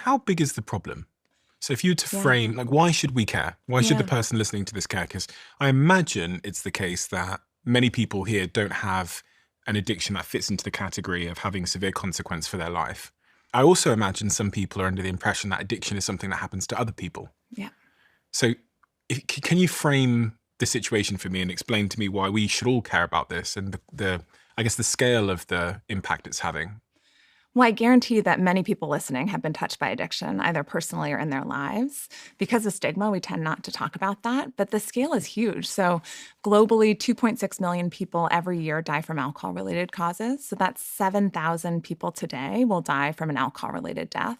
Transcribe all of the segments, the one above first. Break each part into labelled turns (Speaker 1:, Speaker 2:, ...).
Speaker 1: how big is the problem? So if you were to
Speaker 2: Yeah.
Speaker 1: frame, like, why should we care? Why should the
Speaker 2: Yeah.
Speaker 1: person listening to this care? Because I imagine it's the case that many people here don't have an addiction that fits into the category of having severe consequence for their life. I also imagine some people are under the impression that addiction is something that happens to other people.
Speaker 2: Yeah.
Speaker 1: So can you frame the situation for me and explain to me why we should all care about this and the I guess the scale of the impact it's having?
Speaker 2: Well, I guarantee that many people listening have been touched by addiction, either personally or in their lives. Because of stigma, we tend not to talk about that, but the scale is huge. So globally, 2.6 million people every year die from alcohol-related causes. So that's 7,000 people today will die from an alcohol-related death.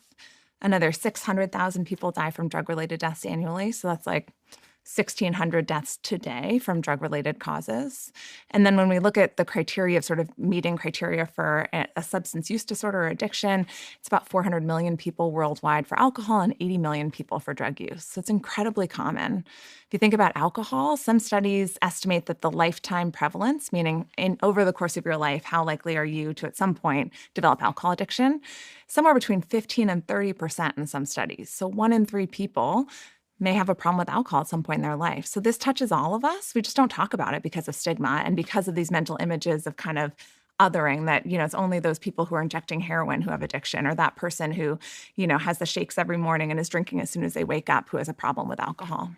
Speaker 2: Another 600,000 people die from drug-related deaths annually. So that's like 1,600 deaths today from drug-related causes. And then when we look at the criteria of sort of meeting criteria for a substance use disorder or addiction, it's about 400 million people worldwide for alcohol and 80 million people for drug use. So it's incredibly common. If you think about alcohol, some studies estimate that the lifetime prevalence, meaning over the course of your life, how likely are you to at some point develop alcohol addiction, somewhere between 15 and 30% in some studies. So 1 in 3 people may have a problem with alcohol at some point in their life. So this touches all of us. We just don't talk about it because of stigma and because of these mental images of kind of othering that, it's only those people who are injecting heroin who have addiction, or that person who, has the shakes every morning and is drinking as soon as they wake up who has a problem with alcohol.